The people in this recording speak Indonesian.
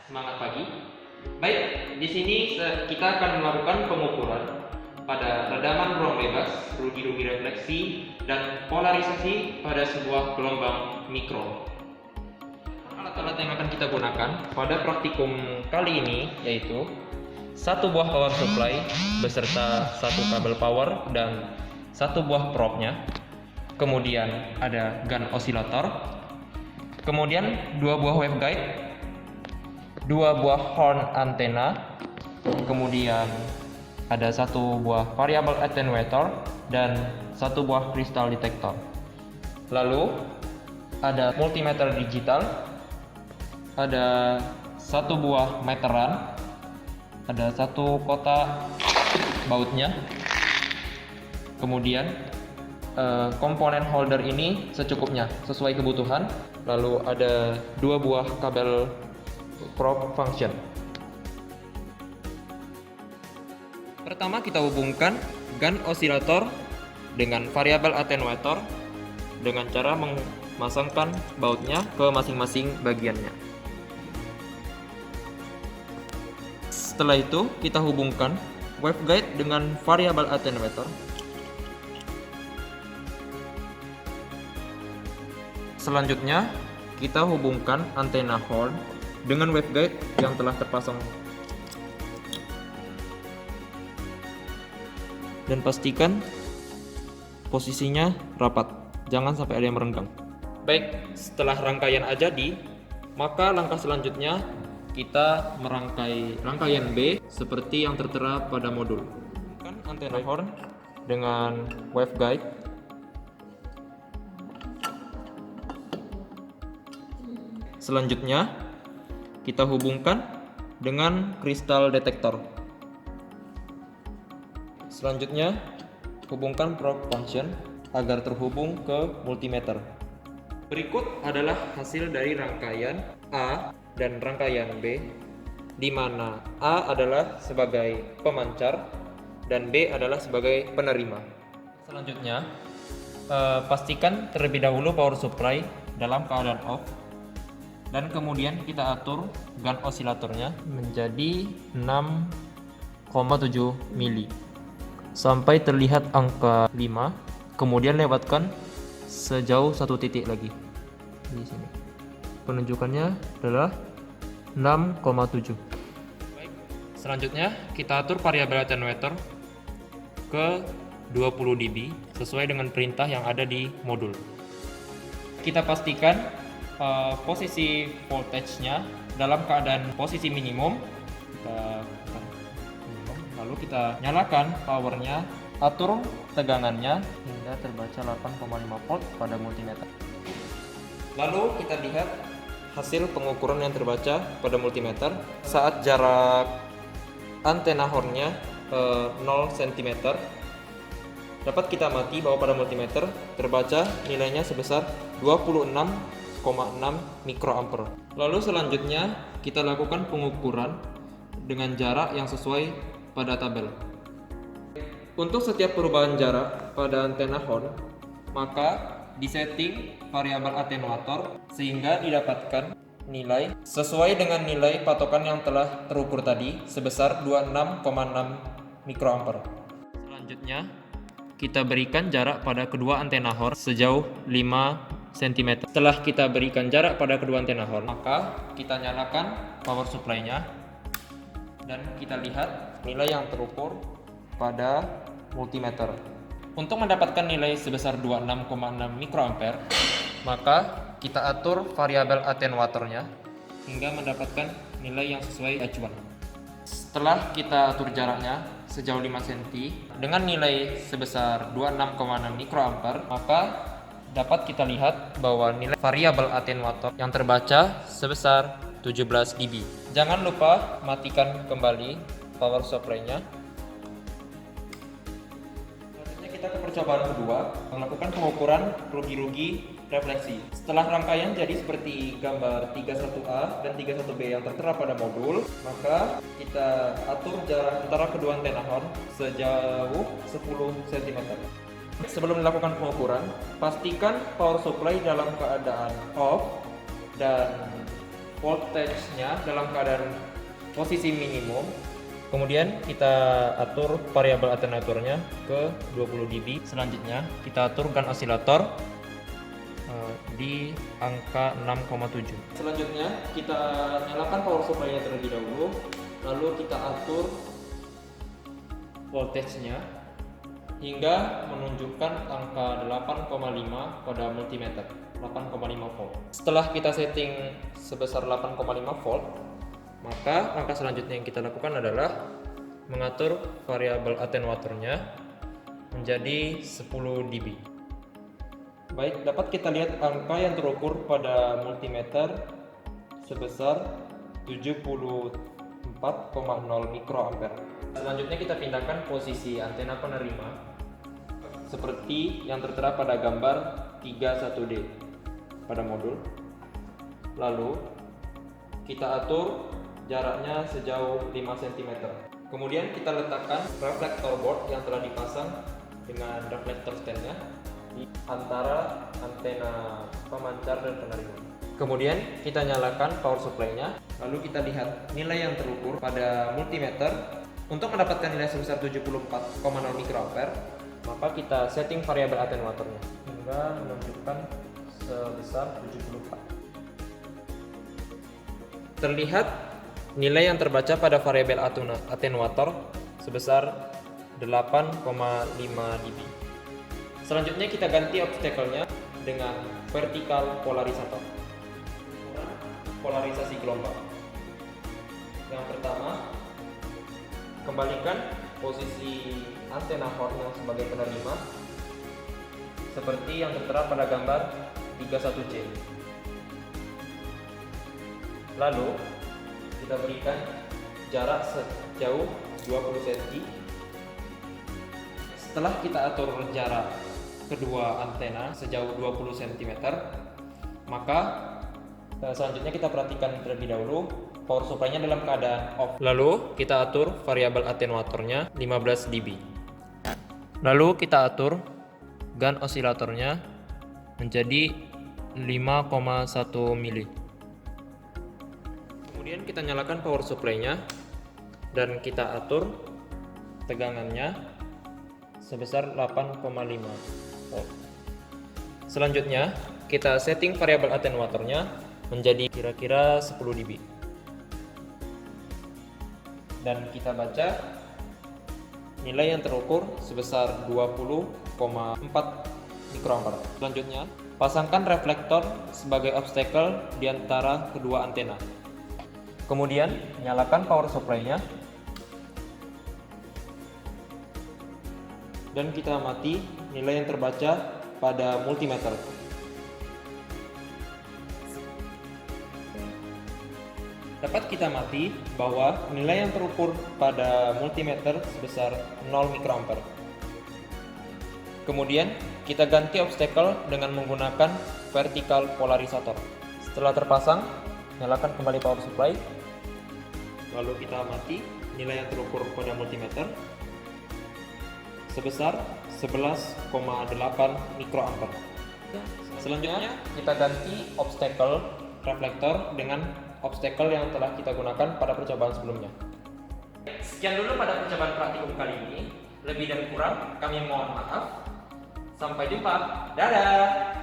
Semangat pagi. Baik, di sini kita akan melakukan pengukuran pada redaman ruang bebas, rugi-rugi refleksi, dan polarisasi pada sebuah gelombang mikro. Alat-alat yang akan kita gunakan pada praktikum kali ini yaitu satu buah power supply beserta satu kabel power dan satu buah probe-nya. Kemudian ada gun oscillator. Kemudian dua buah waveguide, dua buah horn antena, kemudian ada satu buah variable attenuator dan satu buah crystal detector. Lalu ada multimeter digital, ada satu buah meteran, ada satu kotak bautnya, kemudian komponen holder ini secukupnya sesuai kebutuhan. Lalu ada dua buah kabel probe function. Pertama kita hubungkan gun oscillator dengan variable attenuator dengan cara memasangkan bautnya ke masing-masing bagiannya. Setelah itu kita hubungkan waveguide dengan variable attenuator. Selanjutnya kita hubungkan antena horn dengan waveguide yang telah terpasang dan pastikan posisinya rapat, jangan sampai ada yang merenggang. Baik, setelah rangkaian A jadi, maka langkah selanjutnya kita merangkai rangkaian B seperti yang tertera pada modul. Antena horn dengan waveguide. Selanjutnya kita hubungkan dengan crystal detector. Selanjutnya hubungkan probe function agar terhubung ke multimeter. Berikut adalah hasil dari rangkaian A dan rangkaian B, di mana A adalah sebagai pemancar dan B adalah sebagai penerima. Selanjutnya pastikan terlebih dahulu power supply dalam keadaan off, dan kemudian kita atur gun oscillatornya menjadi 6,7 mili sampai terlihat angka 5, kemudian lewatkan sejauh 1 titik lagi di sini. Penunjukannya adalah 6,7. Baik. Selanjutnya kita atur variabel attenuator ke 20 dB sesuai dengan perintah yang ada di modul. Kita pastikan posisi voltage-nya dalam keadaan posisi minimum. Lalu kita nyalakan powernya, atur tegangannya hingga terbaca 8,5 volt pada multimeter. Lalu kita lihat hasil pengukuran yang terbaca pada multimeter saat jarak antena hornnya 0 cm. Dapat kita amati bahwa pada multimeter terbaca nilainya sebesar 26,6 mikroampere. Lalu selanjutnya kita lakukan pengukuran dengan jarak yang sesuai pada tabel. Untuk setiap perubahan jarak pada antena horn, maka disetting variabel attenuator sehingga didapatkan nilai sesuai dengan nilai patokan yang telah terukur tadi sebesar 26,6 mikroampere. Selanjutnya kita berikan jarak pada kedua antena horn sejauh 5 cm. Setelah kita berikan jarak pada kedua antena horn, maka kita nyalakan power supply-nya dan kita lihat nilai yang terukur pada multimeter. Untuk mendapatkan nilai sebesar 26,6 mikroampere, maka kita atur variabel attenuatornya hingga mendapatkan nilai yang sesuai acuan. Setelah kita atur jaraknya sejauh 5 cm dengan nilai sebesar 26,6 mikroampere, maka dapat kita lihat bahwa nilai variabel attenuator yang terbaca sebesar 17 dB. Jangan lupa matikan kembali power supply-nya. Selanjutnya kita ke percobaan kedua, melakukan pengukuran rugi-rugi refleksi. Setelah rangkaian jadi seperti gambar 31A dan 31B yang tertera pada modul, maka kita atur jarak antara kedua antena horn sejauh 10 cm. Sebelum dilakukan pengukuran, pastikan power supply dalam keadaan off dan voltage-nya dalam keadaan posisi minimum. Kemudian kita atur variabel atenuatornya ke 20 dB. Selanjutnya kita atur gun osilator di angka 6,7. Selanjutnya kita nyalakan power supply-nya terlebih dahulu, lalu kita atur voltage-nya hingga menunjukkan angka 8,5 pada multimeter, 8,5 volt. Setelah kita setting sebesar 8,5 volt, maka langkah selanjutnya yang kita lakukan adalah mengatur variabel atenuatornya menjadi 10 dB. Baik, dapat kita lihat angka yang terukur pada multimeter sebesar 74,0 mikroampere. Selanjutnya kita pindahkan posisi antena penerima seperti yang tertera pada gambar 31D pada modul. Lalu kita atur jaraknya sejauh 5 cm. Kemudian kita letakkan reflektor board yang telah dipasang dengan reflektor stand-nya di antara antena pemancar dan penerima. Kemudian kita nyalakan power supply-nya, lalu kita lihat nilai yang terukur pada multimeter. Untuk mendapatkan nilai sebesar 74,0 mikroampere, maka kita setting variabel atenuatornya hingga menunjukkan sebesar 74. Terlihat nilai yang terbaca pada variabel atenuator sebesar 8,5 dB. Selanjutnya kita ganti obstacle-nya dengan vertikal polarisator. Polarisasi gelombang. Yang pertama, kembalikan posisi antena horn yang sebagai penerima seperti yang tertera pada gambar 31C. Lalu kita berikan jarak sejauh 20 cm. Setelah kita atur jarak kedua antena sejauh 20 cm, maka selanjutnya kita perhatikan terlebih dahulu power supply-nya dalam keadaan off. Lalu kita atur variabel atenuatornya 15 dB. Lalu kita atur gun osilatornya menjadi 5,1 mili. Kemudian kita nyalakan power supply-nya dan kita atur tegangannya sebesar 8,5 volt. Selanjutnya kita setting variabel atenuatornya menjadi kira-kira 10 dB. Dan kita baca nilai yang terukur sebesar 20,4 mikroampere. Selanjutnya, pasangkan reflektor sebagai obstacle di antara kedua antena. Kemudian, nyalakan power supply-nya dan kita amati nilai yang terbaca pada multimeter. Dapat kita amati bahwa nilai yang terukur pada multimeter sebesar 0 mikroampere. Kemudian kita ganti obstacle dengan menggunakan vertikal polarisator. Setelah terpasang, nyalakan kembali power supply. Lalu kita amati nilai yang terukur pada multimeter sebesar 11,8 mikroampere. Selanjutnya kita ganti obstacle reflektor dengan obstacle yang telah kita gunakan pada percobaan sebelumnya. Sekian dulu pada percobaan praktikum kali ini. Lebih dan kurang kami mohon maaf. Sampai jumpa. Dadah.